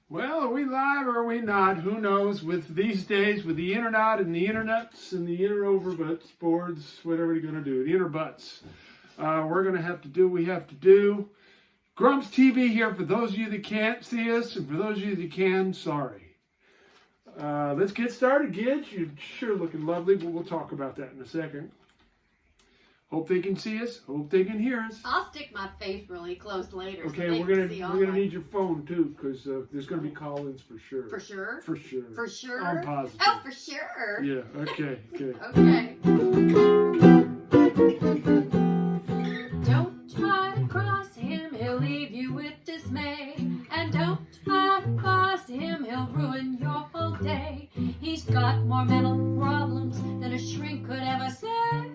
Well, are we live or are we not? Who knows? With these days, with the internet and the internets and the interoverbutts boards, whatever you're going to do, the interbutts, we're going to have to do what we have to do. GrumpsTV here for those of you that can't see us, and for those of you that can, sorry. Let's get started, kids. You're sure looking lovely, but we'll talk about that in a second. Hope they can see us. Hope they can hear us. I'll stick my face really close later. Okay, so we're gonna need your phone too, because there's gonna be call-ins for sure. For sure. For sure. For sure. I'm positive. Oh, for sure. Yeah. Okay. Okay. Okay. Don't try to cross him; he'll leave you with dismay. And don't try to cross him; he'll ruin your whole day. He's got more mental problems than a shrink could ever say.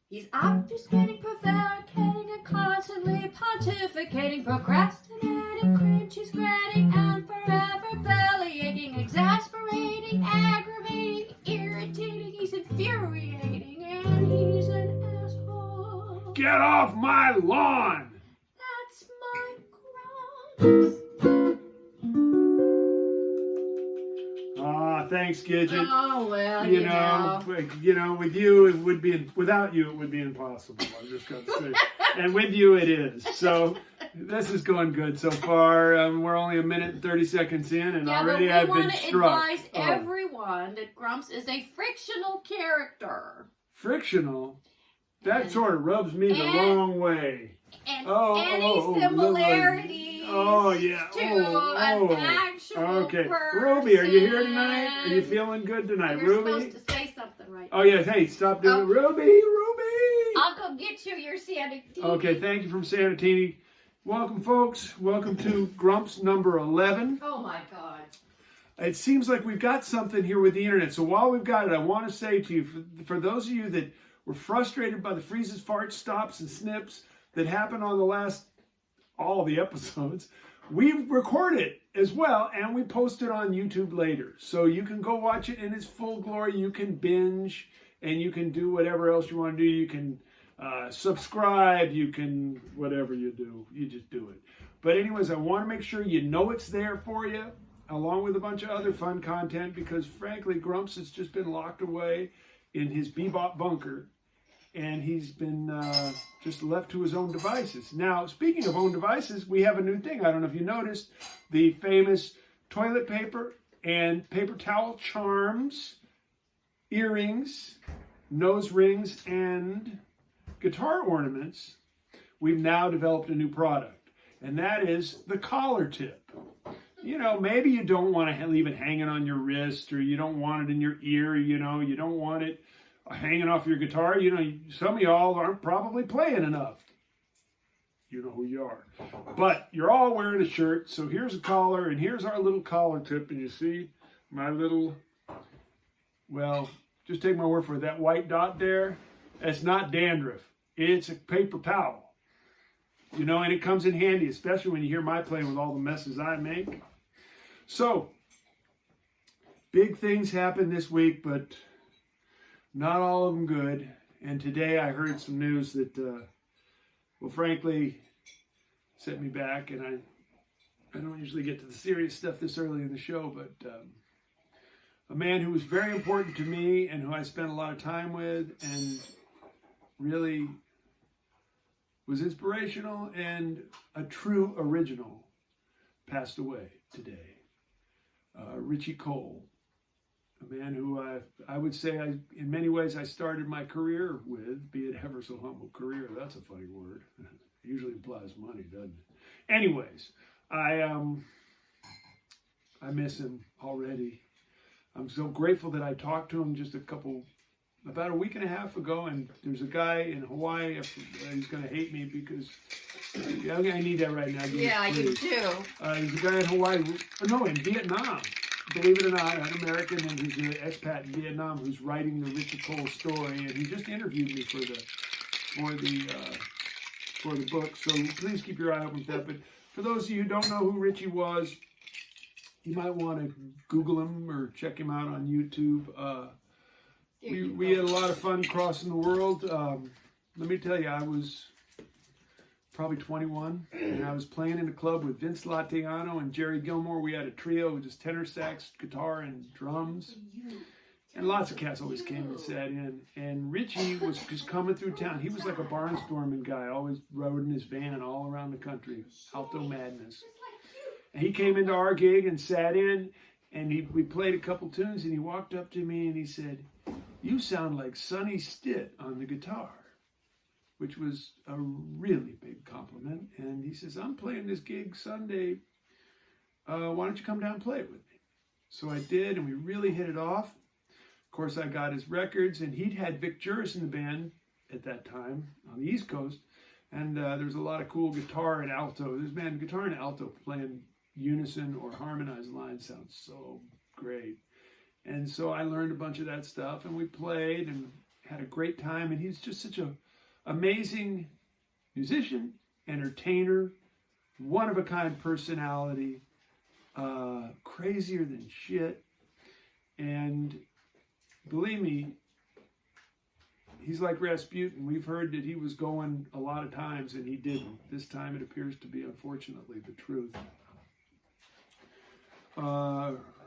He's obfuscating, prevaricating, and constantly pontificating, procrastinating, cringy, scratting, and forever belly aching, exasperating, aggravating, irritating. He's infuriating, and he's an asshole. Get off my lawn! That's my Grumps. Thanks, Gidget. Oh well, you know, with you it would be, without you it would be impossible. I'm just going to say, and with you it is. So this is going good so far. We're only a minute and 30 seconds in, and already I've been struck. We want to advise everyone that Grumps is a frictional character. Frictional? That sort of rubs me the wrong way. And any similarities to an actual person. Ruby, are you here tonight? Are you feeling good tonight, You're Ruby? supposed to say something right now. Oh, yeah. Hey, stop doing it. Ruby! I'll go get you your Sanatini. Okay, thank you from Sanatini. Welcome, folks. Welcome to Grumps number 11. Oh, my God. It seems like we've got something here with the internet. So while we've got it, I want to say to you, for those of you that were frustrated by the freezes, farts, stops, and snips that happened on all the episodes, we record it as well, and we post it on YouTube later. So you can go watch it in its full glory. You can binge, and you can do whatever else you want to do. You can subscribe. You can, whatever you do, you just do it. But anyways, I want to make sure you know it's there for you, along with a bunch of other fun content, because frankly, Grumps has just been locked away in his bebop bunker, and he's been just left to his own devices. Now, speaking of own devices, we have a new thing. I don't know if you noticed, the famous toilet paper and paper towel charms, earrings, nose rings, and guitar ornaments. We've now developed a new product, and that is the collar tip. You know, maybe you don't want to leave it hanging on your wrist, or you don't want it in your ear, you know, you don't want it hanging off your guitar. You know, some of y'all aren't probably playing enough. You know who you are. But you're all wearing a shirt, so here's a collar, and here's our little collar tip, and you see my little, well, just take my word for it, that white dot there, that's not dandruff. It's a paper towel. You know, and it comes in handy, especially when you hear my playing with all the messes I make. So, big things happened this week, but not all of them good. And today I heard some news that, well, frankly, set me back. And I don't usually get to the serious stuff this early in the show, but a man who was very important to me and who I spent a lot of time with and really was inspirational and a true original passed away today. Richie Cole. A man who I would say in many ways I started my career with, be it ever so humble career. That's a funny word. It usually implies money, doesn't it? Anyways, I miss him already. I'm so grateful that I talked to him just about a week and a half ago, and there's a guy in Hawaii, he's going to hate me because, I need that right now. Yeah, I do too. He's a guy in Hawaii, in Vietnam. Believe it or not, an American, and he's an expat in Vietnam who's writing the Richie Cole story, and he just interviewed me for the book. So please keep your eye open for that. But for those of you who don't know who Richie was, you might want to Google him or check him out on YouTube. We had a lot of fun crossing the world. let me tell you, I was probably 21, and I was playing in a club with Vince Latiano and Jerry Gilmore. We had a trio with just tenor sax, guitar, and drums. And lots of cats always came and sat in. And Richie was just coming through town. He was like a barnstorming guy, always rode in his van all around the country, Alto Madness. And he came into our gig and sat in, and we played a couple tunes, and he walked up to me and he said, "You sound like Sonny Stitt on the guitar," which was a really big compliment. And he says, "I'm playing this gig Sunday. Why don't you come down and play it with me?" So I did, and we really hit it off. Of course, I got his records, and he'd had Vic Juris in the band at that time on the East Coast. And there was a lot of cool guitar and alto. Guitar and alto playing unison or harmonized lines sounds so great. And so I learned a bunch of that stuff, and we played and had a great time. And he's just such an amazing musician, entertainer, one-of-a-kind personality, crazier than shit. And believe me, he's like Rasputin. We've heard that he was going a lot of times, and he didn't. This time it appears to be, unfortunately, the truth.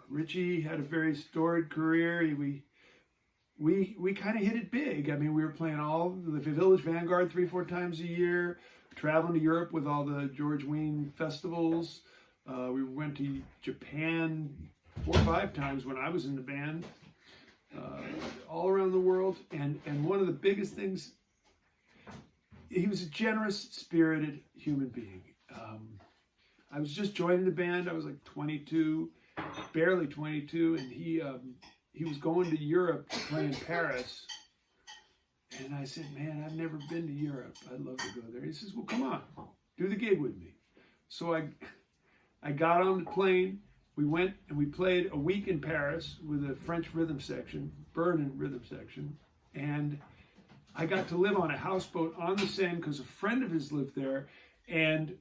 Richie had a very storied career. We kind of hit it big. I mean, we were playing all the Village Vanguard 3-4 times a year, traveling to Europe with all the George Wein festivals. We went to Japan 4 or 5 times when I was in the band, all around the world. And one of the biggest things, he was a generous, spirited human being. I was just joining the band. I was like 22, barely 22, and he was going to Europe to play in Paris. And I said, "Man, I've never been to Europe. I'd love to go there." He says, "Well, come on, do the gig with me." So I got on the plane. We went and we played a week in Paris with a French rhythm section, Berlin rhythm section. And I got to live on a houseboat on the Seine because a friend of his lived there. And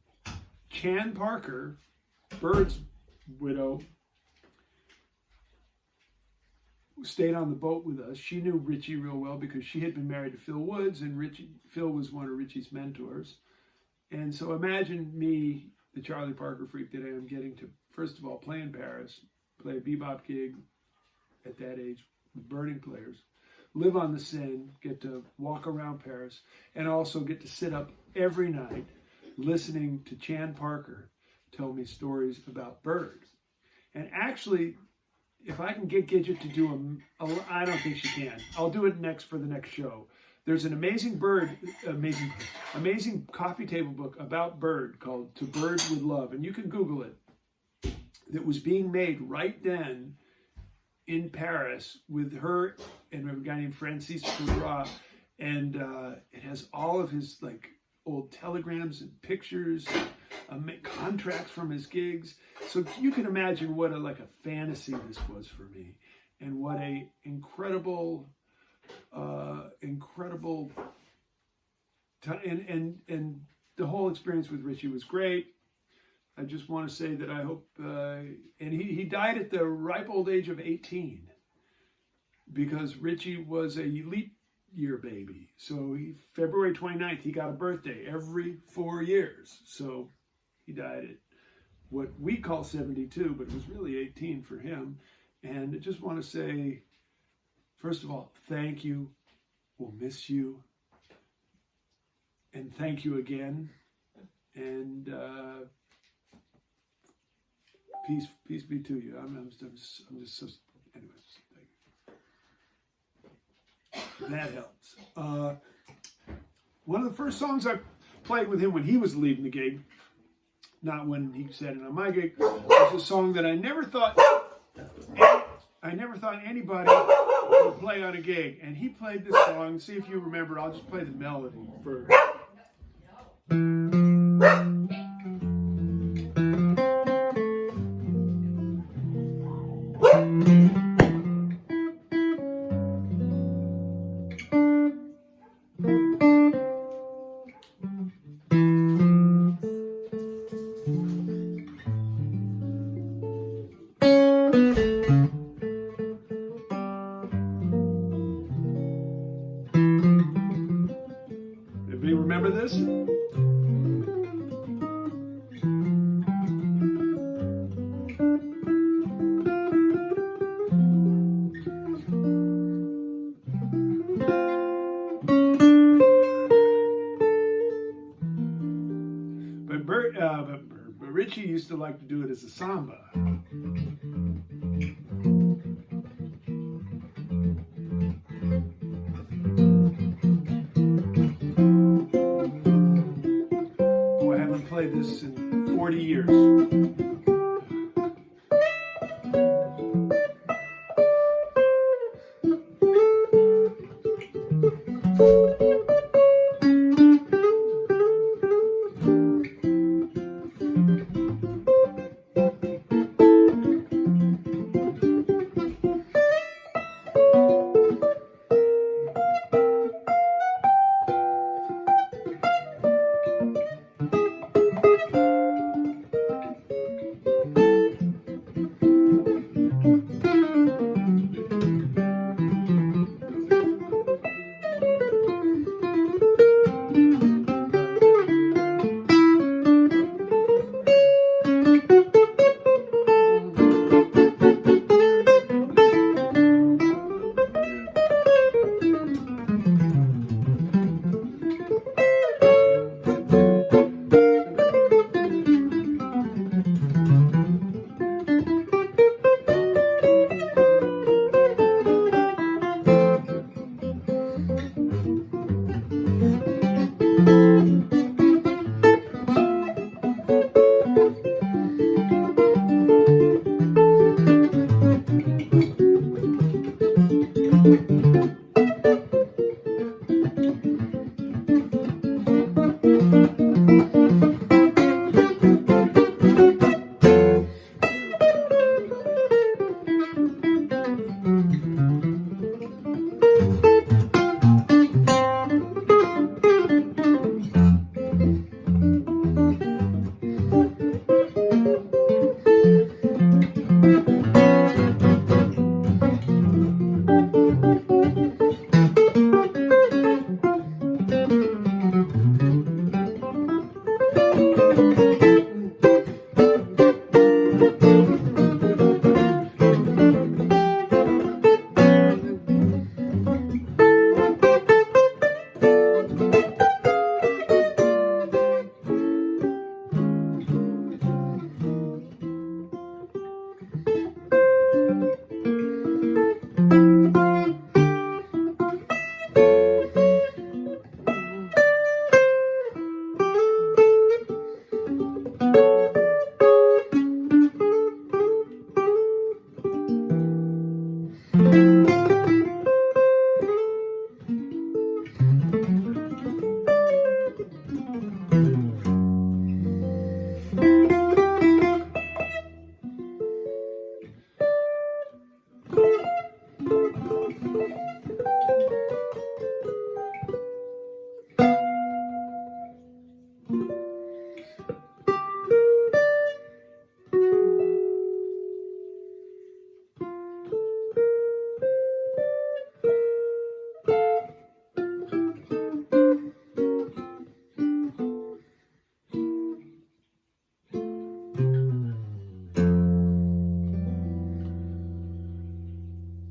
Chan Parker, Bird's widow, stayed on the boat with us. She knew Richie real well because she had been married to Phil Woods, and Phil was one of Richie's mentors. And so imagine me, the Charlie Parker freak that I am, getting to, first of all, play in Paris, play a bebop gig at that age with burning players, live on the Seine, get to walk around Paris, and also get to sit up every night listening to Chan Parker tell me stories about Bird. And actually, if I can get Gidget to do I don't think she can. I'll do it next for the next show. There's an amazing coffee table book about Bird called To Bird with Love, and you can Google it. That was being made right then in Paris with her and a guy named Francis Poudra, and it has all of his like old telegrams and pictures, contracts from his gigs. So you can imagine what a fantasy this was for me, and what a incredible time. And the whole experience with Richie was great. I just want to say that I hope, and he died at the ripe old age of 18, because Richie was a leap year baby. So February 29th, he got a birthday every 4 years. So he died at what we call 72, but it was really 18 for him. And I just want to say, first of all, thank you. We'll miss you. And thank you again. And peace be to you. I'm just so, anyways, thank you. That helps. One of the first songs I played with him when he was leaving the gig, not when he sat in on my gig, was a song that I never thought anybody would play on a gig. And he played this song. See if you remember. I'll just play the melody first. remember this? But Richie used to like to do it as a samba. Oh, I haven't played this in 40 years.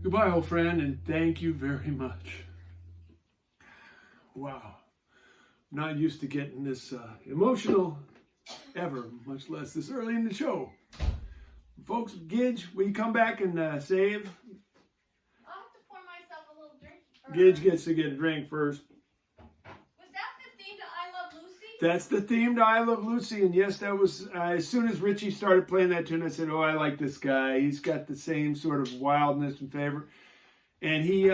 Goodbye, old friend, and thank you very much. Wow. I'm not used to getting this emotional ever, much less this early in the show. Folks, Gidge, will you come back and save? I'll have to pour myself a little drink first. Gidge gets to get a drink first. Was that the theme to I Love Lucy? That's the theme to I Love Lucy, and yes, that was, as soon as Richie started playing that tune, I said, oh, I like this guy. He's got the same sort of wildness and favor. And he,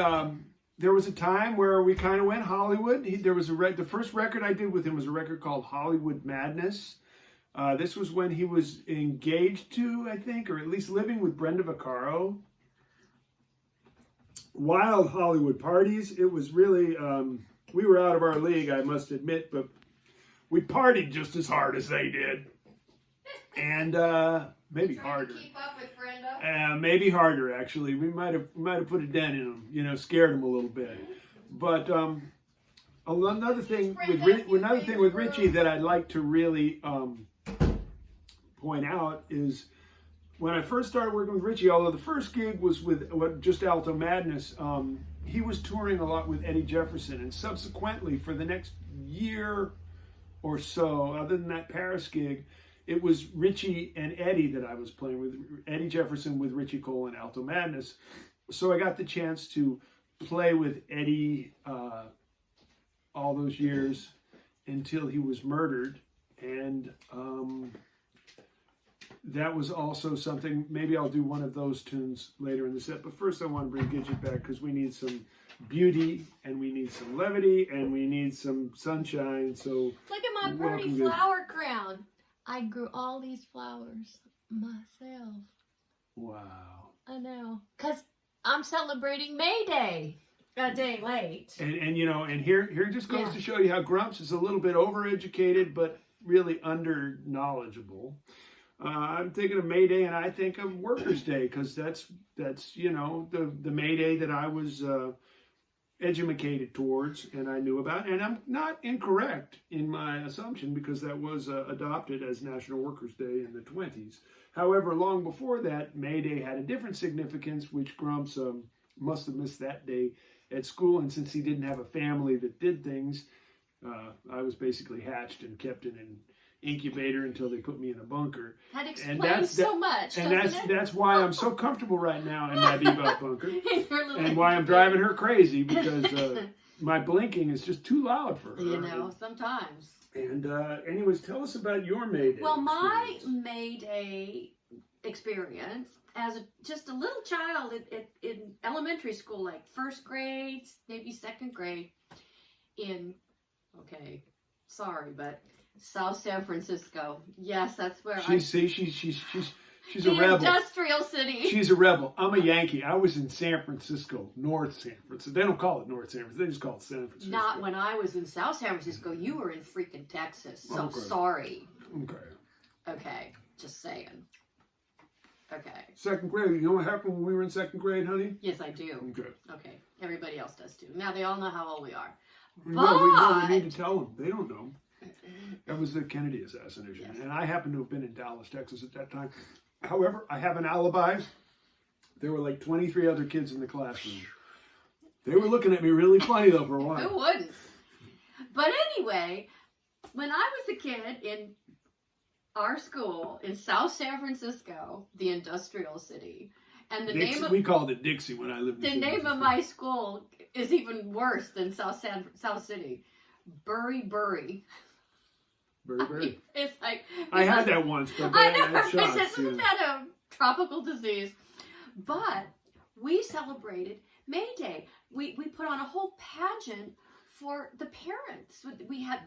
there was a time where we kind of went Hollywood. There was the first record I did with him was a record called Hollywood Madness. This was when he was engaged to, I think, or at least living with Brenda Vaccaro. Wild Hollywood parties. It was really, we were out of our league, I must admit, but we partied just as hard as they did. And maybe harder. Keep up with Brenda. Maybe harder, actually. We might have put a dent in him, you know, scared him a little bit. But a Another thing with Richie that I'd like to really point out is when I first started working with Richie, although the first gig was with just Alto Madness, he was touring a lot with Eddie Jefferson, and subsequently for the next year or so, other than that Paris gig, it was Richie and Eddie that I was playing with, Eddie Jefferson with Richie Cole and Alto Madness. So I got the chance to play with Eddie all those years until he was murdered, and that was also something. Maybe I'll do one of those tunes later in the set, but first I want to bring Gidget back because we need some beauty and we need some levity and we need some sunshine. So look at my pretty flower crown. I grew all these flowers myself. Wow. I know, because I'm celebrating May Day. A day late. And you know, and here it just goes to show you how Grumps is a little bit overeducated, but really under knowledgeable. I'm thinking of May Day, and I think of Workers' Day because that's you know the May Day that I was educated towards and I knew about, and I'm not incorrect in my assumption because that was adopted as National Workers' Day in the 20s. However, long before that, May Day had a different significance, which Grumps must have missed that day at school, and since he didn't have a family that did things, I was basically hatched and kept in an incubator until they put me in a bunker. That explains so much, and that's why I'm so comfortable right now in my bebop bunker, and why I'm driving her crazy because my blinking is just too loud for her. You know, sometimes. And anyways, tell us about your May Day. Well, my May Day experience as just a little child in elementary school, like first grade, maybe second grade, in South San Francisco. Yes, that's where she's a rebel. Industrial city. She's a rebel. I'm a Yankee. I was in San Francisco, North San Francisco. They don't call it North San Francisco. They just call it San Francisco. Not when I was in South San Francisco. You were in freaking Texas. So sorry. Okay. Just saying. Okay. Second grade. You know what happened when we were in second grade, honey? Yes, I do. Okay. Everybody else does too. Now they all know how old we are. But we need to tell them. They don't know. That was the Kennedy assassination. Yes. And I happened to have been in Dallas, Texas at that time. However, I have an alibi. There were like 23 other kids in the classroom. They were looking at me really funny though for a while. Who wouldn't? But anyway, when I was a kid in our school in South San Francisco, the industrial city, and the Dixie, name of, we called it Dixie when I lived in the name of my school is even worse than South City. Bury. Bury. It's like I had that once, but I know. Isn't that a tropical disease? But we celebrated May Day. We put on a whole pageant for the parents. We had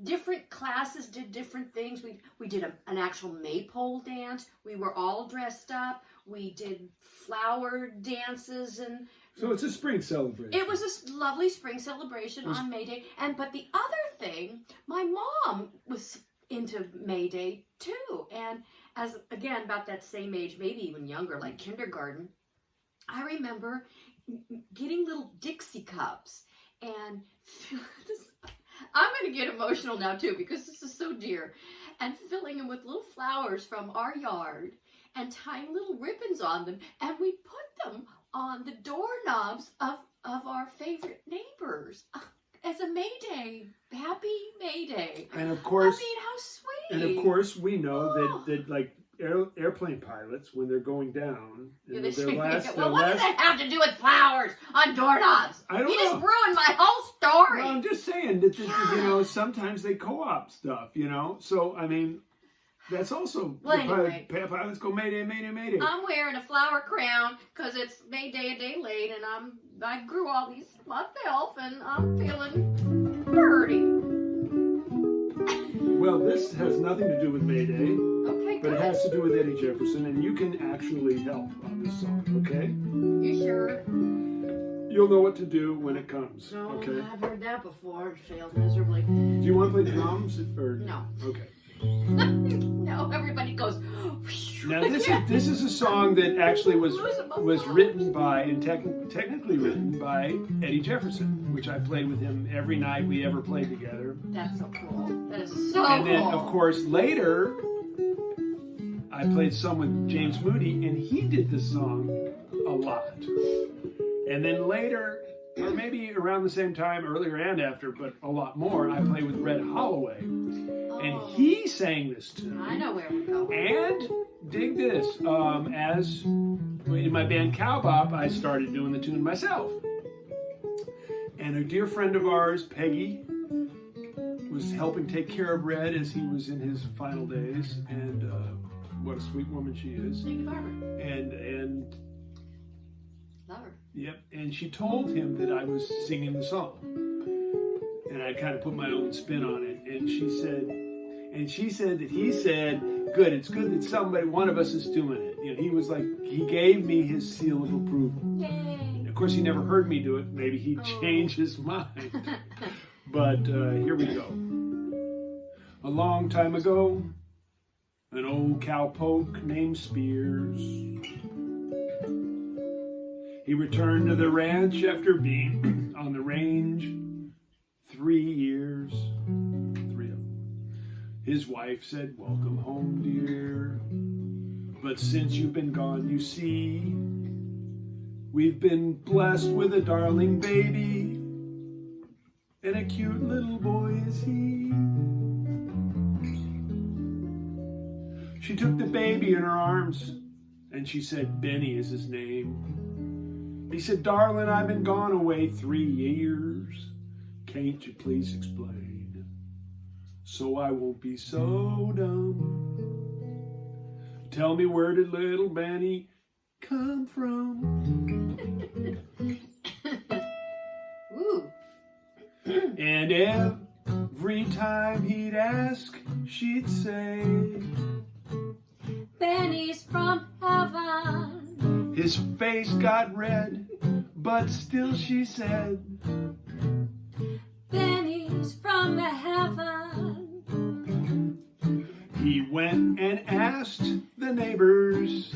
different classes did different things. We did an actual maypole dance. We were all dressed up. We did flower dances and. So it's a spring celebration. It was a lovely spring celebration on May Day. But the other thing, my mom was into May Day too. And as, again, about that same age, maybe even younger, like kindergarten, I remember getting little Dixie cups. And I'm going to get emotional now too because this is so dear. And filling them with little flowers from our yard and tying little ribbons on them. And we put them on the doorknobs of our favorite neighbors as a May Day. Happy May Day. And of course, I mean, how sweet. And of course, we know that like airplane pilots, when they're going down, what does that have to do with flowers on doorknobs? I don't know. You just ruined my whole story. Well, I'm just saying that you know, sometimes they co-op stuff, you know. So I mean. That's also, anyway, pilots go May Day, May Day, May Day. I'm wearing a flower crown because it's May Day a day late, and I grew all these myself, and I'm feeling pretty. Well, this has nothing to do with May Day. Okay, but it has to do with Eddie Jefferson, and you can actually help on this song, okay? You sure? You'll know what to do when it comes, no, okay? I've heard that before. It failed miserably. Do you want to play drums? Or? No. Okay. No, everybody goes. Now this is a song that actually was written by and technically written by Eddie Jefferson, which I played with him every night we ever played together. That's so cool. That is so And cool. then of course later I played some with James Moody, and he did this song a lot. And then later, or maybe around the same time, earlier and after, but a lot more, I played with Red Holloway. And he sang this tune. I know where we're going. And dig this, as in my band Cowbop, I started doing the tune myself. And a dear friend of ours, Peggy, was helping take care of Red as he was in his final days. And what a sweet woman she is. Thank you, Barbara. And Love her. yep, and she told him that I was singing the song. And I kind of put my own spin on it. And she said that he said, good, it's good that somebody, one of us is doing it. You know, he was like, he gave me his seal of approval. Yay. Of course, he never heard me do it. Maybe he changed his mind. But here we go. A long time ago, an old cowpoke named Spears. He returned to the ranch after being on the range 3 years. 3 of them. His wife said, welcome home, dear. But since you've been gone, you see, we've been blessed with a darling baby, and a cute little boy is he. She took the baby in her arms, and she said, Benny is his name. He said, darling, I've been gone away 3 years. Can't you please explain, so I won't be so dumb? Tell me, where did little Benny come from? Ooh. And every time he'd ask, she'd say, Benny's from heaven. his face got red, but still she said, Benny's from heaven. he went and asked the neighbors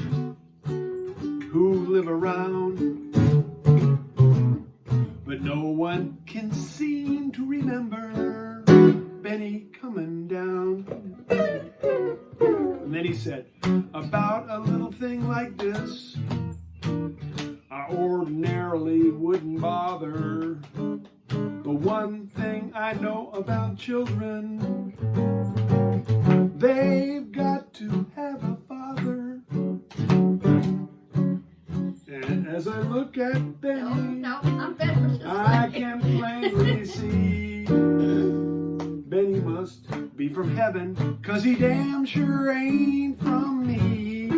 who live around, but no one can seem to remember Benny coming down. And then he said, about a little thing like this, I ordinarily wouldn't bother. But one thing I know about children, they've got to have a father. And as I look at Benny, No, I'm better this I way. can plainly see Benny must be from heaven, 'cause he damn sure ain't from me.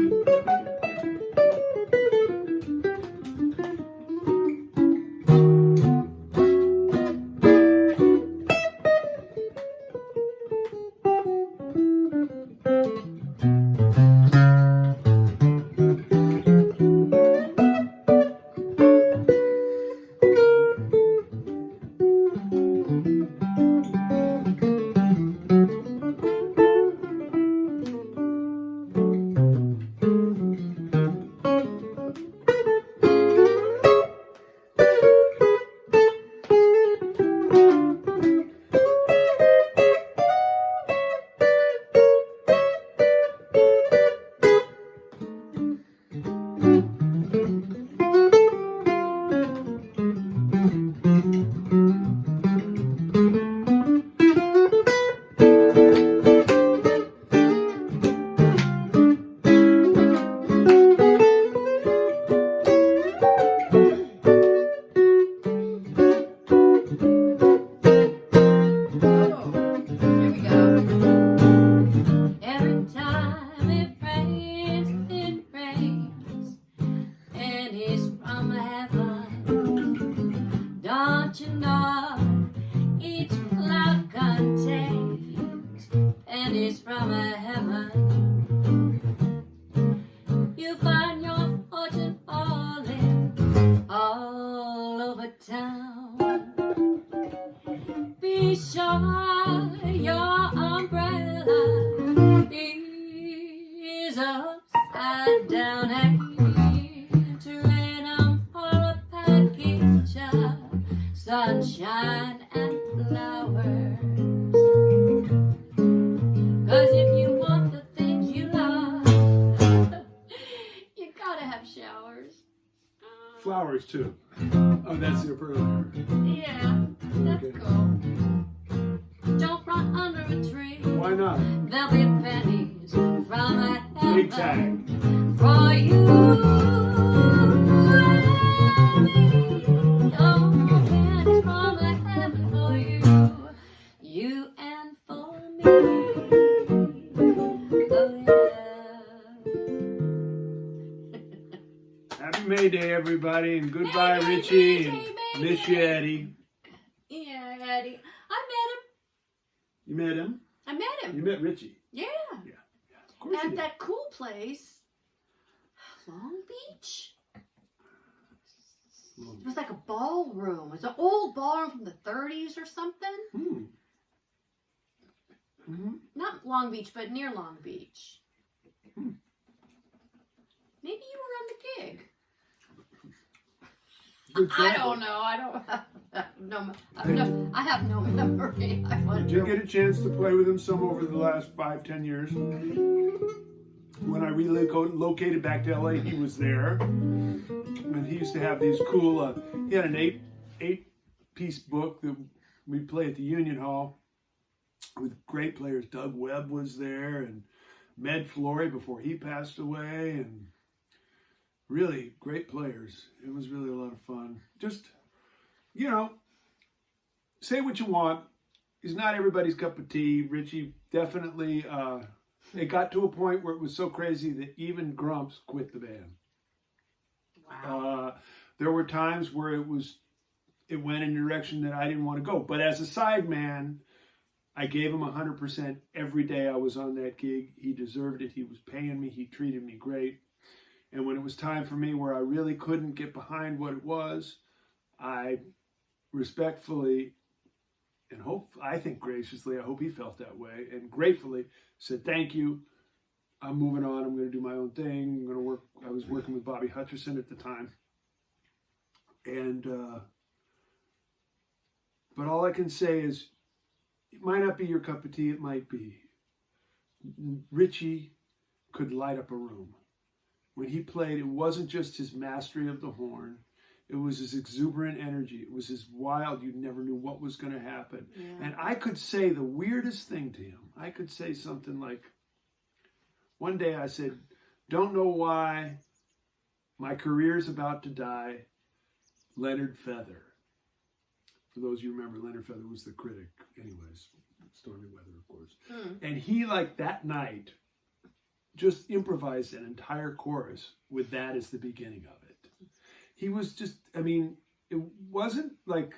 Be sure your umbrella sunshine and flowers. 'Cause if you want the things you love, you gotta have showers. Flowers too. Oh, that's the earlier. Yeah, that's Okay. cool. Don't run under a tree. Why not? There'll be pennies from heaven Big time. for you and me. Oh, pennies from heaven for you, you and for me. Oh yeah. Happy May Day, everybody, and goodbye, May Day, Richie, May and Day, May miss you, Day. Eddie. Yeah, Eddie. I met him. You met him? I met him. You met Richie? Yeah. Of course you At did. that cool place, Long Beach. It was like a ballroom. It's an old ballroom from the 30s or something. Not Long Beach, but near Long Beach. Maybe you were on the gig. Good I travel. don't know. I have no memory. I Did you get a chance to play with him some over the last 5-10 years? When I relocated back to LA, he was there. And he used to have these cool, he had an eight-piece book that we'd play at the Union Hall with great players. Doug Webb was there, and Med Flory before he passed away, and really great players. It was really a lot of fun. Just, you know, say what you want. He's not everybody's cup of tea. Richie definitely, it got to a point where it was so crazy that even Grumps quit the band. Wow. There were times where it went in a direction that I didn't want to go. But as a side man, I gave him 100% every day I was on that gig. He deserved it. He was paying me. He treated me great. And when it was time for me where I really couldn't get behind what it was, I respectfully and I think graciously, I hope he felt that way, and gratefully said, thank you. I'm moving on. I'm going to do my own thing. I'm going to work. I was working with Bobby Hutcherson at the time. And, but all I can say is, it might not be your cup of tea. It might be. Richie could light up a room. When he played, it wasn't just his mastery of the horn. It was his exuberant energy. It was his wild, you never knew what was going to happen. Yeah. And I could say the weirdest thing to him. I could say something like, one day I said, don't know why my career's about to die, Leonard Feather. For those of you who remember, Leonard Feather was the critic. Anyways, Stormy Weather, of course. And he, like that night, just improvised an entire chorus with that as the beginning of it. He was just, I mean, it wasn't like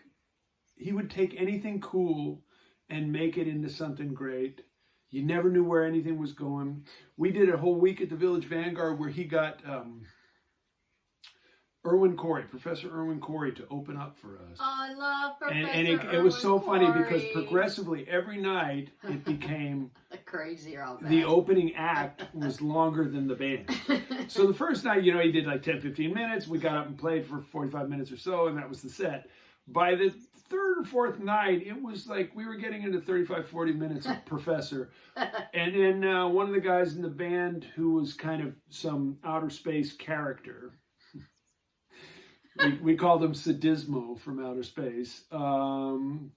he would take anything cool and make it into something great. You never knew where anything was going. We did a whole week at the Village Vanguard where he got Professor Erwin Corey to open up for us. Oh, I love Professor And it was so funny because progressively every night it became crazier. The opening act was longer than the band. So the first night, you know, he did like 10, 15 minutes. We got up and played for 45 minutes or so, and that was the set. By the third or fourth night, it was like we were getting into 35, 40 minutes of Professor. And then one of the guys in the band who was kind of some outer space character, we called him Sadismo from outer space, went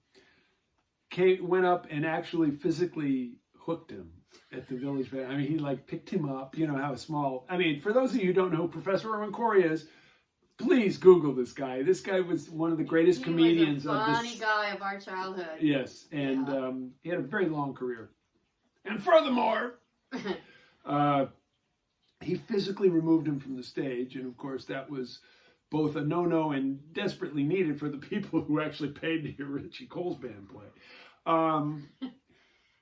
up and actually physically hooked him at the Village Van. I mean, he like picked him up, you know how small. I mean, for those of you who don't know who Professor Erwin Corey is, please Google this guy. This guy was one of the greatest comedians of this. Funny guy of our childhood. Yes, and he had a very long career. And furthermore, he physically removed him from the stage, and of course that was both a no-no and desperately needed for the people who actually paid to hear Richie Cole's band play.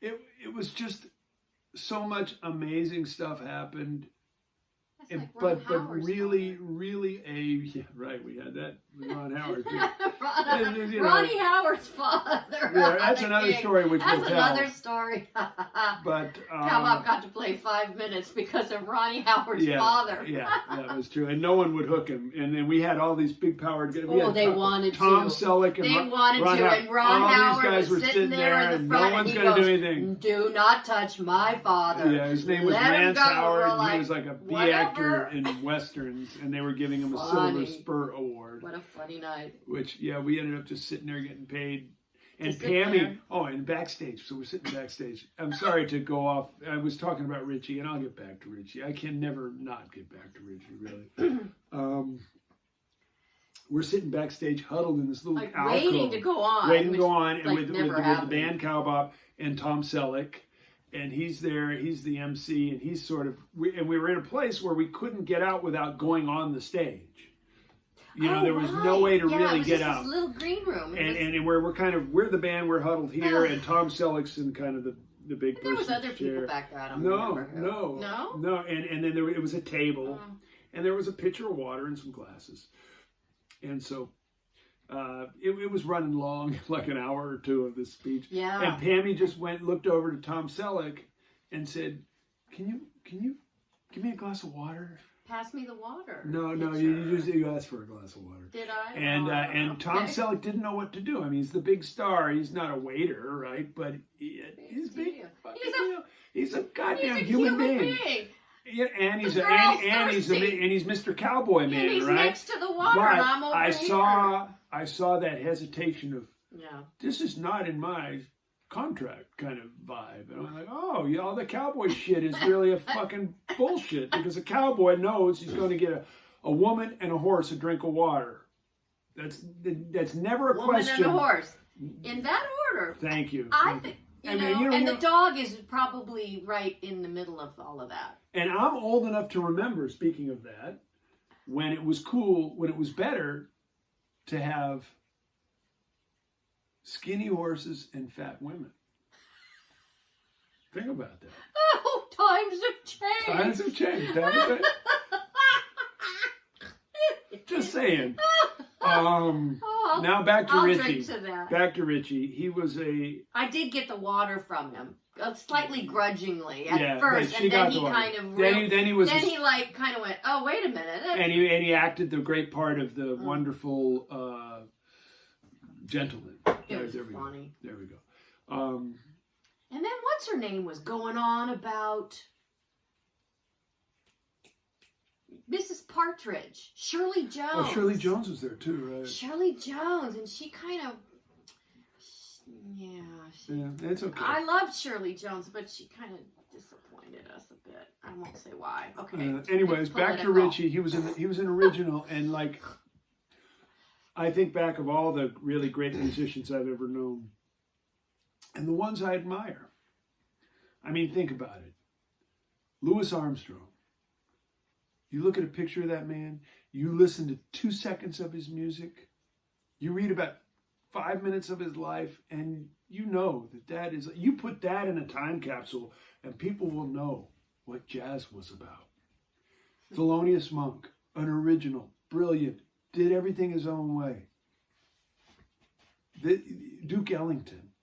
It was just so much amazing stuff happened. That's like Ron but Howard's really, father. really yeah, right. We had that with Ron Howard too. Ronnie Howard's father. Yeah, that's another story which we'll That's tell. another story. But Cowbob got to play 5 minutes because of Ronnie Howard's father. Yeah, that was true. And no one would hook him. And then we had all these big powered guys. They wanted Tom to. Selleck and They wanted Ron to, Howard. and Ron all Howard these guys was were sitting there in and the front, no one's and he going to goes, do anything. "Do not touch my father." Yeah, his name was Let him Rance go. Howard. We're And like, he was like a B whatever. actor in westerns, and they were giving him a Silver Spur Award. What a funny night. Which, yeah, we ended up just sitting there getting paid. And Just sit Pammy, there. and backstage. So we're sitting backstage. I'm sorry to go off. I was talking about Richie, and I'll get back to Richie. I can never not get back to Richie, really. We're sitting backstage, huddled in this little Like alcove, waiting to go on. waiting to go on, and like with never the happened. band Cowbob and Tom Selleck, and he's there. He's the MC, and he's sort of. We were in a place where we couldn't get out without going on the stage. You know, there was no way to really it was get just out. This little green room. And we're the band, we're huddled here, and Tom Selleck's in kind of the big there was person's other chair. people back there. I don't No, remember who. no, No. and then it was a table, and there was a pitcher of water and some glasses, and so it was running long, like an hour or two of this speech. Yeah. And Pammy just looked over to Tom Selleck, and said, "Can you give me a glass of water?" Pass me the water. No, pitcher. you asked for a glass of water. Did I? And Tom Selleck didn't know what to do. I mean, he's the big star. He's not a waiter, right? But he's big. He's a goddamn human being. Yeah, and he's he's Mr. Cowboy Man, and he's right? next to the water, but and I'm over here. I saw that hesitation of, yeah, this is not in my contract kind of vibe. And I'm like, oh, yeah, all the cowboy shit is really a fucking bullshit, because a cowboy knows he's going to get a woman and a horse a drink of water. That's never a question. Woman and a horse. In that order. Thank you. I think, and the dog is probably right in the middle of all of that. And I'm old enough to remember, speaking of that, when it was cool, when it was better to have skinny horses and fat women. Think about that. Oh, times have changed. Times have changed, haven't they? Just saying. Now back to I'll Richie. drink to that. Back to Richie. He was I did get the water from him, slightly grudgingly at but first, she and then got he the water. kind of Then he like kind of went, oh, wait a minute, and he acted the great part of the wonderful gentleman. It was There we funny. go. There we go. And then what's her name was going on about Mrs. Partridge, Shirley Jones. Oh, Shirley Jones was there too, right? Shirley Jones, and she kind of, Yeah, it's okay. I loved Shirley Jones, but she kind of disappointed us a bit. I won't say why. Okay. Anyways, back to Richie. He was an original, and like, I think back of all the really great musicians I've ever known, and the ones I admire. I mean, think about it. Louis Armstrong. You look at a picture of that man, you listen to 2 seconds of his music, you read about 5 minutes of his life, and you know that is, you put that in a time capsule, and people will know what jazz was about. Thelonious Monk, an original, brilliant, did everything his own way. Duke Ellington.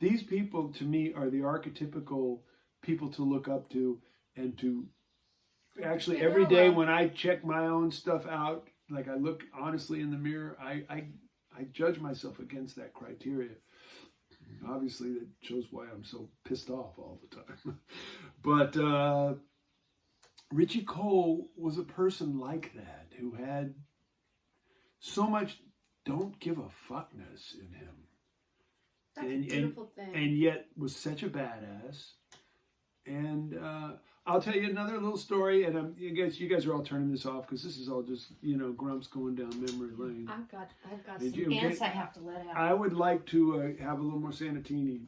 These people, to me, are the archetypical people to look up to, and to actually every day when I check my own stuff out, like I look honestly in the mirror, I judge myself against that criteria. Obviously, that shows why I'm so pissed off all the time. But Richie Cole was a person like that, who had so much don't give a fuckness in him. That's a beautiful thing. And yet was such a badass. And I'll tell you another little story, and you guys are all turning this off because this is all just, Grumps going down memory lane. I've got some ants I have to let out. I would like to have a little more Sanatini,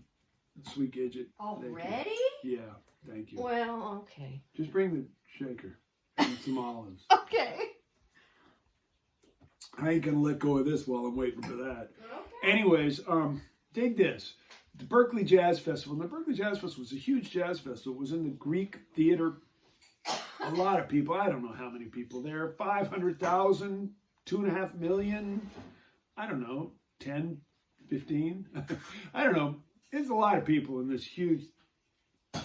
Sweet Gidget. Already? Yeah, thank you. Well, okay. Just bring the shaker and some olives. Okay. I ain't gonna let go of this while I'm waiting for that. Okay. Anyways, dig this. The Berkeley Jazz Festival. And the Berkeley Jazz Festival was a huge jazz festival. It was in the Greek Theater a lot of people. I don't know how many people there. 500,000, 2.5 million. I don't know, 10, 15. I don't know. There's a lot of people in this huge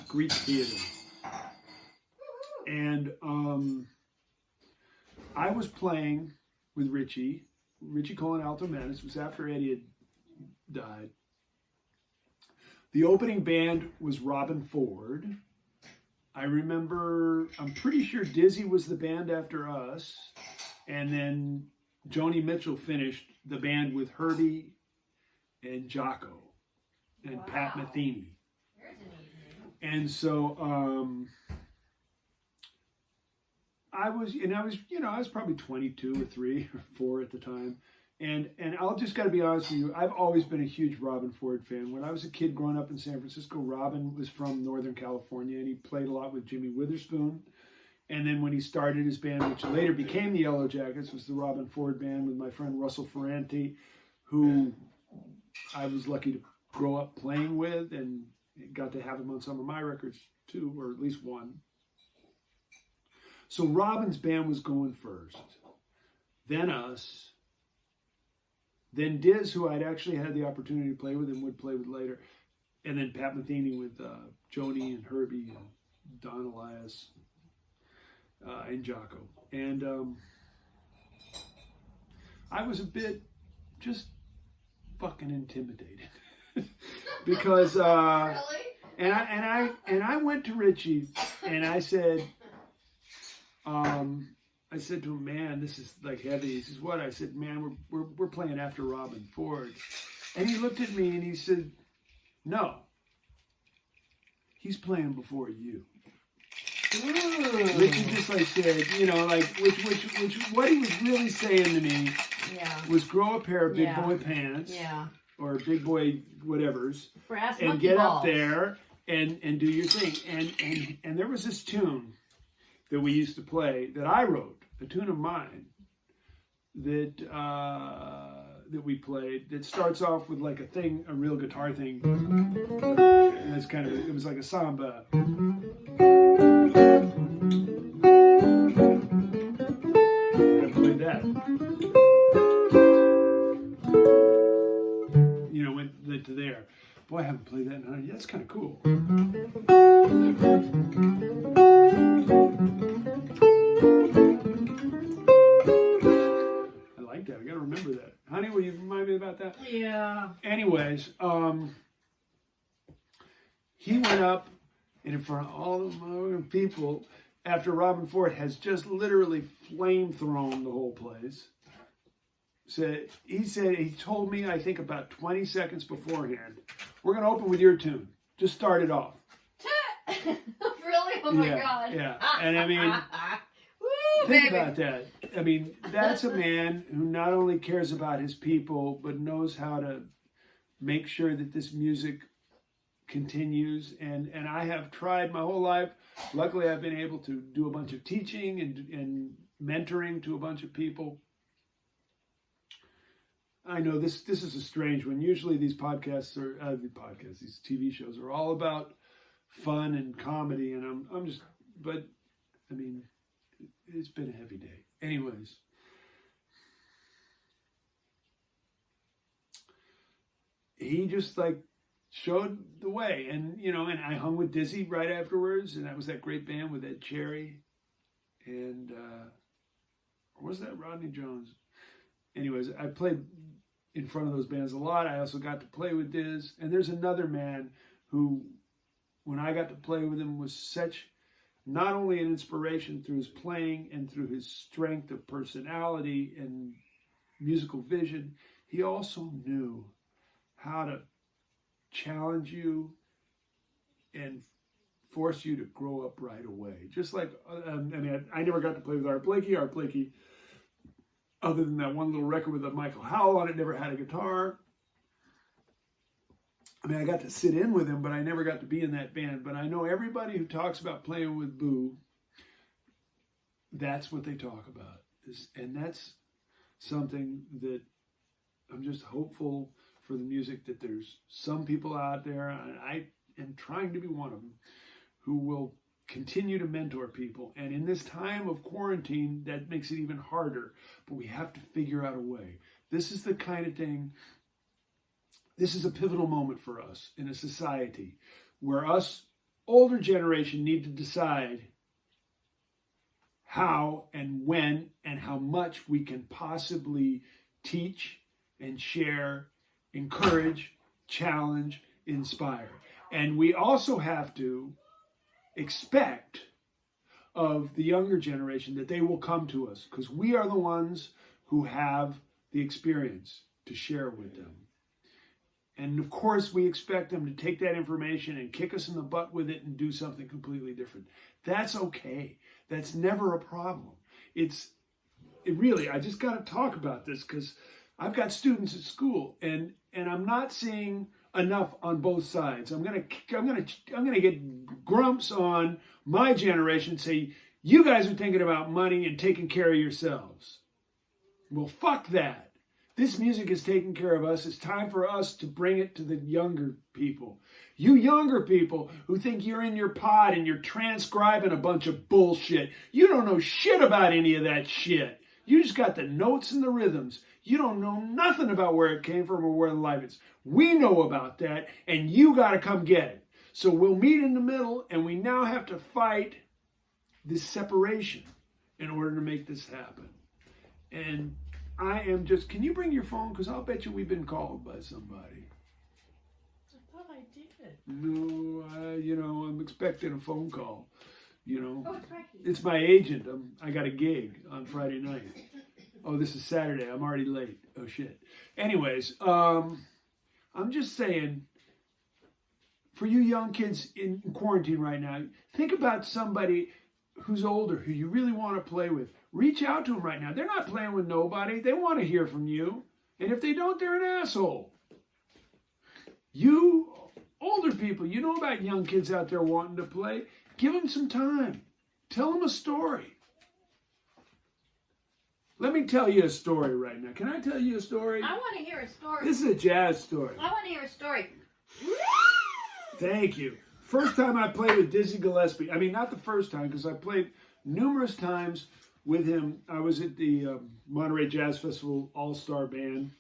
Greek theater. And I was playing with Richie Cole and Alto Man. This was after Eddie had died. The opening band was Robin Ford. I remember, I'm pretty sure Dizzy was the band after us. And then Joni Mitchell finished the band with Herbie and Jocko and Pat Metheny. And so I was probably 22 or 3 or 4 at the time. And I'll just got to be honest with you, I've always been a huge Robin Ford fan. When I was a kid growing up in San Francisco, Robin was from Northern California, and he played a lot with Jimmy Witherspoon. And then when he started his band, which later became the Yellow Jackets, was the Robin Ford band with my friend Russell Ferranti, who I was lucky to grow up playing with, and got to have him on some of my records too, or at least one. So Robin's band was going first, then us, then Diz, who I'd actually had the opportunity to play with and would play with later, and then Pat Metheny with Joni and Herbie and Don Elias and Jocko. And I was a bit just fucking intimidated because Really? and I went to Richie and I said to him, man, this is like heavy. He says, what? I said, man, we're playing after Robin Ford. And he looked at me and he said, no, he's playing before you. Ooh. Richie just like said, you know, like which what he was really saying to me was grow a pair of big boy pants or big boy whatevers and get up there and do your thing. And there was this tune that we used to play that I wrote, a tune of mine that we played that starts off with like a real guitar thing. And it's kind of, it was like a samba. I played that. You know, went to there. Boy, I haven't played that in 100 years. That's kind of cool. I like that. I got to remember that. Honey, will you remind me about that? Yeah. Anyways, he went up and in front of all of my people after Robin Ford has just literally flame-thrown the whole place. He told me, I think about 20 seconds beforehand, we're going to open with your tune. Just start it off. Really? Oh my God. Yeah. And I mean, Woo, think baby. about that. I mean, that's a man who not only cares about his people, but knows how to make sure that this music continues. And I have tried my whole life. Luckily, I've been able to do a bunch of teaching and mentoring to a bunch of people. I know this is a strange one. Usually these podcasts are these TV shows are all about fun and comedy, and I'm just, but I mean, it's been a heavy day. Anyways, he just like showed the way, and you know, and I hung with Dizzy right afterwards, and that was that great band with Ed Cherry, and or was that Rodney Jones? Anyways, I played in front of those bands a lot. I also got to play with Diz. And there's another man who, when I got to play with him, was such not only an inspiration through his playing and through his strength of personality and musical vision, he also knew how to challenge you and force you to grow up right away. Just like, I mean, I never got to play with Art Blakey. Art Blakey, other than that one little record with Michael Howell on it, never had a guitar. I mean, I got to sit in with him, but I never got to be in that band. But I know everybody who talks about playing with Boo, that's what they talk about. And that's something that I'm just hopeful for the music, that there's some people out there, and I am trying to be one of them, who will continue to mentor people. And in this time of quarantine, that makes it even harder. But we have to figure out a way. This is the kind of thing, this is a pivotal moment for us in a society where us older generation need to decide how and when and how much we can possibly teach and share, encourage, challenge, inspire. And we also have to expect of the younger generation that they will come to us because we are the ones who have the experience to share with them. And of course, we expect them to take that information and kick us in the butt with it and do something completely different. That's okay. That's never a problem. It really, I just got to talk about this because I've got students at school and I'm not seeing enough on both sides. I'm gonna get Grumps on my generation and say, you guys are thinking about money and taking care of yourselves. Well, fuck that. This music is taking care of us. It's time for us to bring it to the younger people. You younger people who think you're in your pod and you're transcribing a bunch of bullshit. You don't know shit about any of that shit. You just got the notes and the rhythms. You don't know nothing about where it came from or where the life is. We know about that, and you got to come get it. So we'll meet in the middle, and we now have to fight this separation in order to make this happen. And I am just, can you bring your phone? Because I'll bet you we've been called by somebody. I thought I did. No, I'm expecting a phone call. Oh, it's right here. It's my agent. I got a gig on Friday night. Oh, this is Saturday. I'm already late. Oh, shit. Anyways, I'm just saying, for you young kids in quarantine right now, think about somebody who's older, who you really want to play with. Reach out to them right now. They're not playing with nobody. They want to hear from you. And if they don't, they're an asshole. You older people, you know about young kids out there wanting to play. Give them some time. Tell them a story. Let me tell you a story right now. Can I tell you a story? I want to hear a story. This is a jazz story. I want to hear a story. Thank you. First time I played with Dizzy Gillespie. I mean, not the first time, because I played numerous times with him. I was at the Monterey Jazz Festival All-Star Band.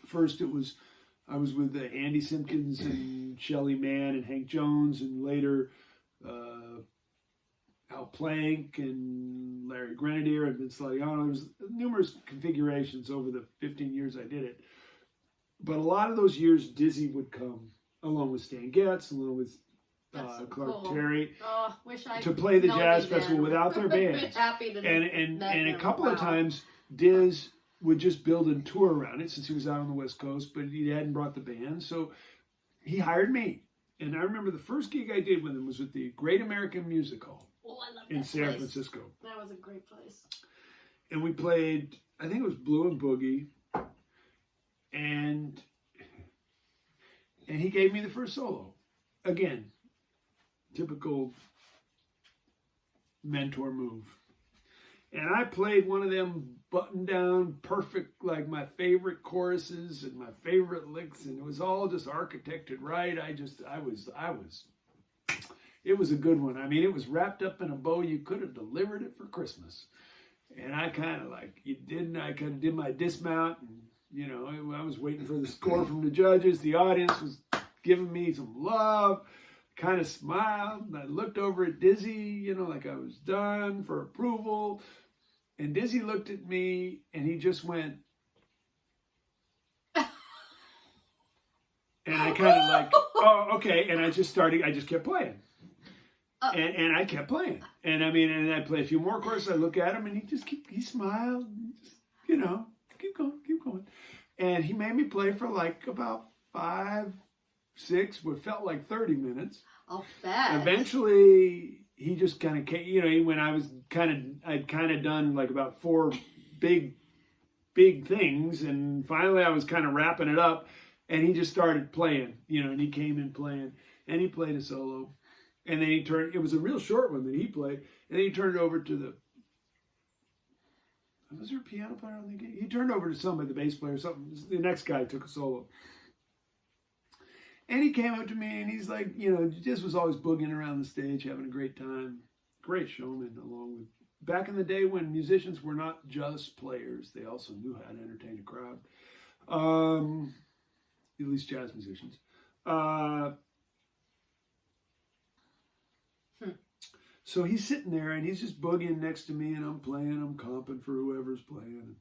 First, I was with Andy Simpkins and Shelly Mann and Hank Jones, and later Al Plank and Larry Grenadier and Vince Ladiano. There was numerous configurations over the 15 years I did it. But a lot of those years, Dizzy would come, along with Stan Getz, along with So Clark cool. Terry, Wish I to play the known Jazz you then. Festival without their bands. Happy to And met a him. couple of Wow. times, Diz would just build a tour around it since he was out on the West Coast, but he hadn't brought the band. So he hired me. And I remember the first gig I did with him was with the Great American Music Hall Oh, I love in that San place. Francisco. That was a great place. And we played, I think it was Blue and Boogie. And he gave me the first solo. Again, typical mentor move. And I played one of them button down, perfect, like my favorite choruses and my favorite licks. And it was all just architected right. It was a good one. I mean, it was wrapped up in a bow. You could have delivered it for Christmas. And I kind of I kind of did my dismount. And, I was waiting for the score from the judges. The audience was giving me some love. Kind of smiled. And I looked over at Dizzy, like I was done for approval. And Dizzy looked at me and he just went. And I kind of oh, okay. And I just kept playing. And I kept playing. And and I play a few more choruses. I look at him and he smiled. Keep going. And he made me play for about 5, 6, what felt like 30 minutes. Oh, fast. Eventually, he just kind of came, when I'd kind of done about 4 big things. And finally I was kind of wrapping it up and he just started playing, and he came in playing and he played a solo. And then it was a real short one that he played. And then he turned it over to was there a piano player on the game? He turned over to somebody, the bass player or something. The next guy took a solo. And he came up to me and he's like, just was always boogieing around the stage, having a great time. Great showman, along with back in the day when musicians were not just players, they also knew how to entertain a crowd. At least jazz musicians. So he's sitting there and he's just boogieing next to me, and I'm comping for whoever's playing.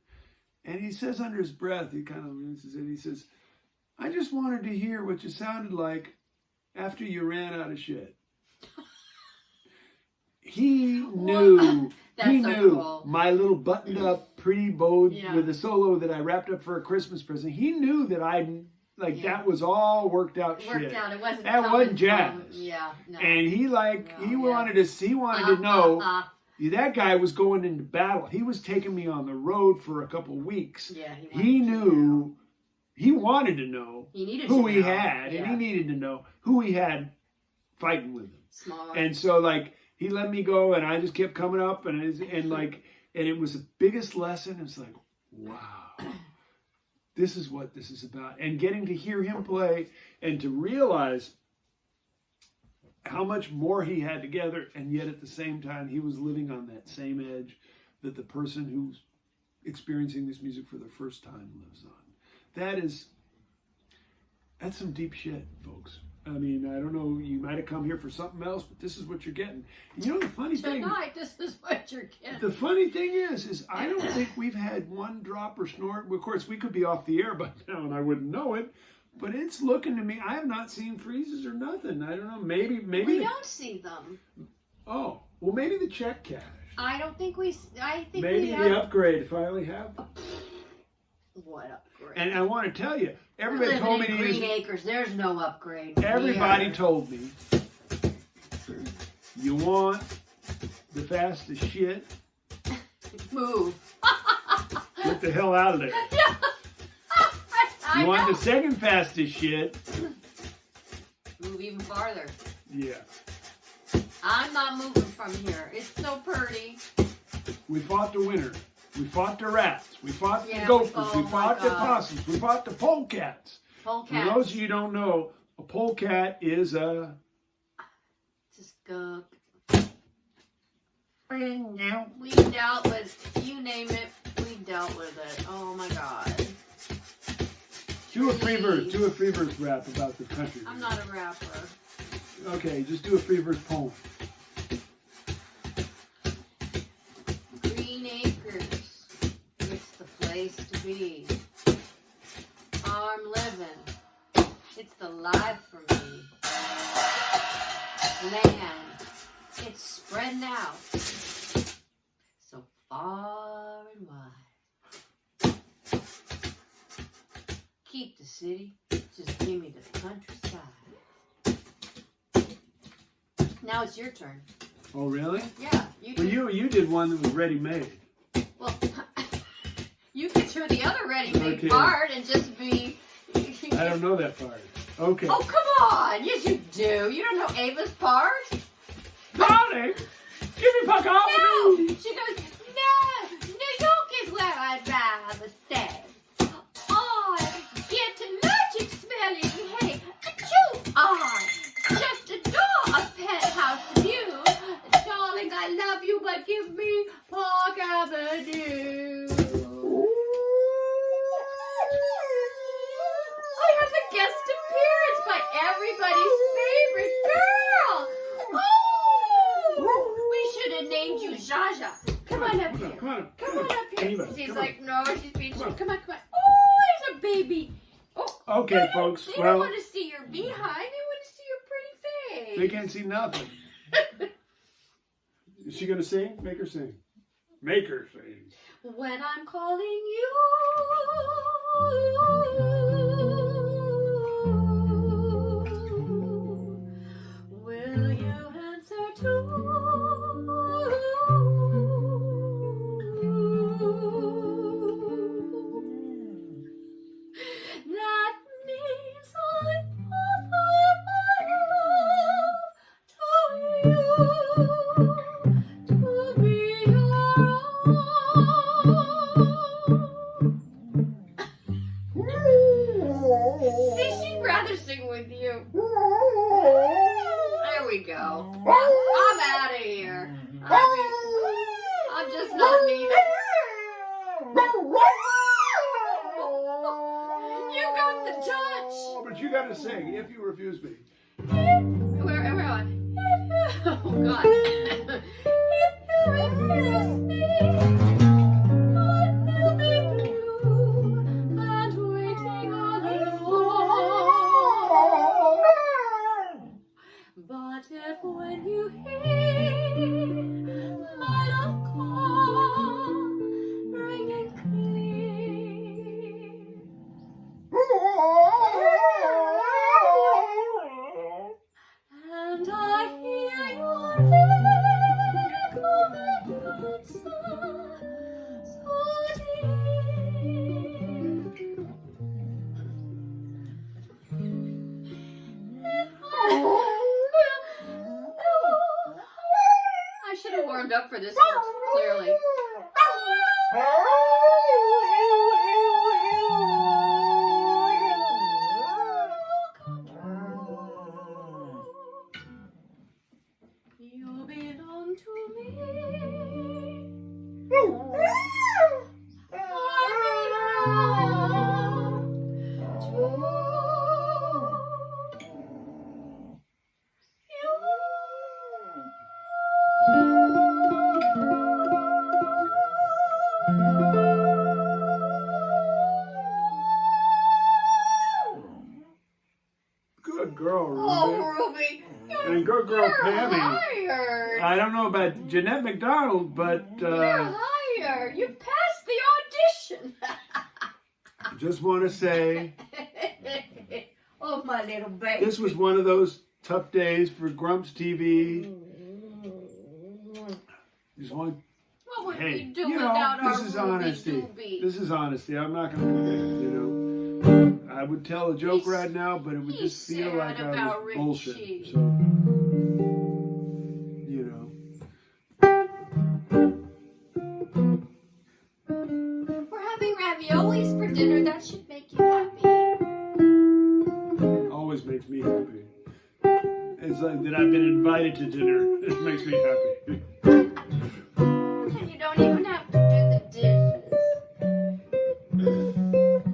And he says under his breath, he says, I just wanted to hear what you sounded like after you ran out of shit. He knew, Cool. my little buttoned up pretty bow with a solo that I wrapped up for a Christmas present. He knew that that was all worked out shit. It wasn't. That wasn't jazz. No. And he wanted to know that guy was going into battle. He was taking me on the road for a couple weeks. Yeah, he knew. He wanted to know who he had, yeah. and he needed to know who he had fighting with him. Smart. And so, he let me go, and I just kept coming up, and it was the biggest lesson. It's like, wow, this is what this is about. And getting to hear him play and to realize how much more he had together, and yet at the same time, he was living on that same edge that the person who's experiencing this music for the first time lives on. That's some deep shit, folks. I mean, I don't know, you might have come here for something else, but this is what you're getting. And the funny thing... Tonight, this is what you're getting. The funny thing is I don't think we've had one drop or snort. Of course, we could be off the air by now, and I wouldn't know it. But it's looking to me, I have not seen freezes or nothing. I don't know, maybe... We don't see them. Oh, well, maybe the check cash. I don't think we... Maybe the upgrade finally happened. What upgrade? And I want to tell you, everybody told me to use... Green Acres, there's no upgrade. Everybody told me, you want the fastest shit? Move. Get the hell out of there. You want the second fastest shit? Move even farther. Yeah. I'm not moving from here. It's so pretty. We fought the winter. We fought the rats. We fought the gophers. We fought the possums. We fought the polecats. For those of you who don't know, a polecat is a... It's a skunk. Now. We've dealt with, you name it, we've dealt with it. Oh my God. Do a free verse rap about the country. I'm not a rapper. Okay, just do a free verse poem. Green Acres, it's the place to be. Farm living, it's the life for me. Land, it's spreading out so far and wide. Keep the city, just give me the countryside. Now it's your turn. Oh, really? Yeah, You did one that was ready-made. Well, you could do the other ready-made part and just be... I don't know that part. Okay. Oh, come on. Yes, you do. You don't know Ava's part? Darling, give me fuck off. No. She goes, no, New York is where I'd rather stay. I get allergic smelling hay. Achoo! I just adore a penthouse view. Darling, I love you, but give me Park Avenue. I have a guest appearance by everybody's favorite girl. Oh, we should have named you Jaja. Come on up here. Come on up here. She's like, no, she's being shy. Come on. Oh, there's a baby. Oh, okay, folks. They don't want to see your behind. They want to see your pretty face. They can't see nothing. Is she going to sing? Make her sing. Make her sing. When I'm calling you, will you answer too? That means I offer my love to you. To be your own. think she'd rather sing with you. There we go. I'm out of here. I'm just not needed. You got the touch. But you got to sing if you refuse me. Where am I? Oh, God. If you refuse me, I will be blue and waiting all alone. But if when you hear my love call ringing clear, and I hear your lyrical answer so I should have warmed up for this part, clearly. You belong to me. I belong to you. Good girl, Ruby. Oh, Ruby. And good girl, You're Pammy. hired. I don't know about Jeanette McDonald, but You're hired. You passed the audition. I just want to say Oh, my little baby. this was one of those tough days for GrumpsTV. Just want, What would hey, we do you know, without this our is Ruby honesty. Doobie? This is honesty. I'm not going to, you know. I would tell a joke right now, but it would he's just feel sad like I about was bullshit. Richie. So, you know. We're having raviolis for dinner. That should make you happy. Always makes me happy. It's like that I've been invited to dinner. It makes me happy. And you don't even have to do the dishes.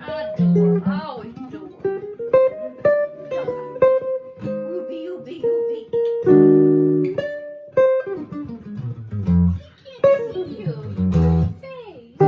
I adore. I always adore. Ruby, Ruby, Ruby. I can't see you. Your face.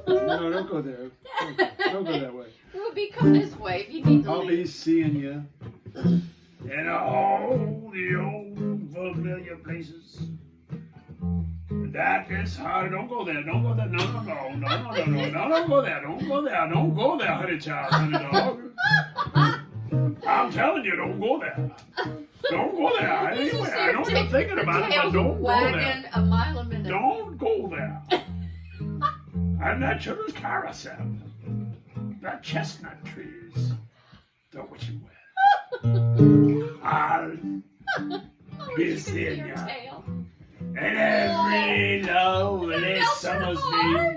No, don't go there. Don't go that way. Ruby, come this way if you need to I'll leave. be seeing you in all the old familiar places. That is hard. Don't go there. Don't go there. No, no, no, no, no, no, no, no, don't go there. Don't go there. Don't go there, honey child, honey dog. I'm telling you, don't go there. Don't go there. Anyway, I know you're thinking about it, but don't go there. Wagon a mile a minute. Don't go there. And that children's carousel. The chestnut trees. The wishing well. I'll Oh, be you can see seeing your ya. tail. And every lovely melts summer's your day. heart.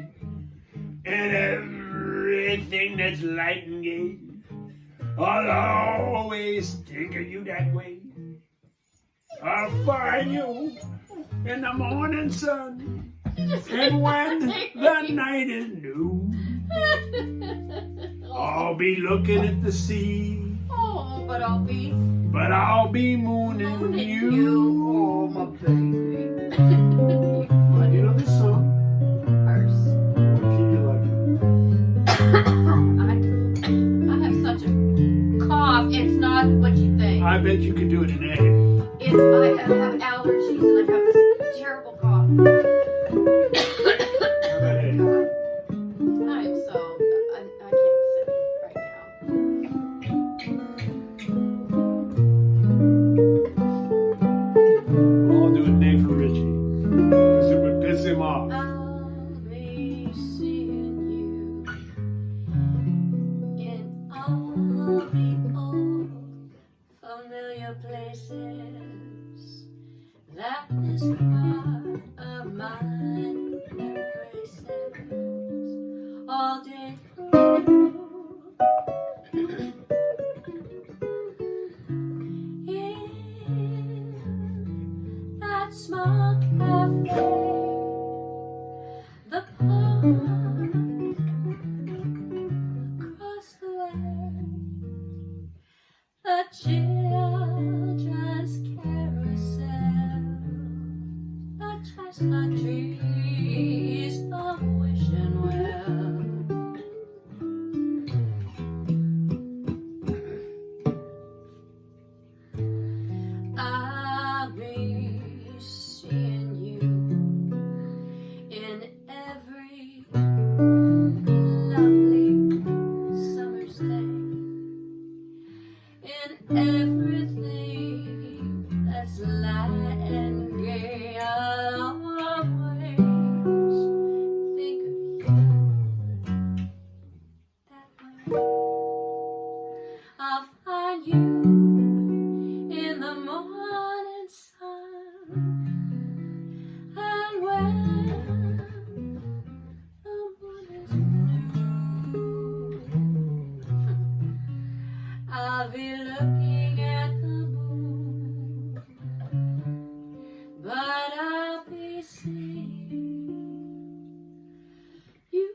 And everything that's light and gay. I'll always think of you that way. I'll find you in the morning sun. And when the night is new, I'll be looking at the sea. Oh, but I'll be But I'll be mooning mooning you. you. Oh, my baby. You know this song? Hers. What key you like it? I have such a cough. It's not what you think. I bet you could do it in A. I have allergies and I have this terrible cough. I'm so I can't sit right now. that this heart of mine embraces all day through. In that small cafe, the park across the way, the children's carousel, the chestnut trees of wishing well. I'll be seeing you in every lovely summer's day, in everything that's light and gay. I'll always think of you that way. I'll find you in the morning sun, and when the moon is blue, I'll be looking at the moon, but I'll be seeing you.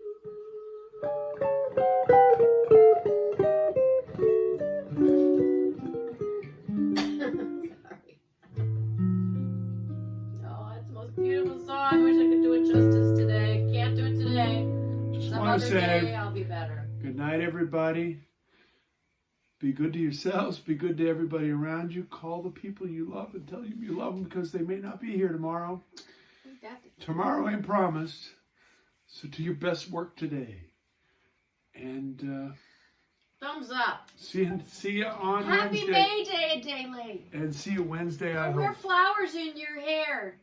Oh, it's the most beautiful song. I wish I could do it justice today. Can't do it today. Just Some want other to say day I'll be better. good night, everybody. Be good to yourselves. Be good to everybody around you. Call the people you love and tell them you love them, because they may not be here tomorrow. Tomorrow ain't promised. So do your best work today. And Thumbs up. see you on Happy Wednesday. May Day, a day late. And see you Wednesday, I Wear hope. flowers in your hair.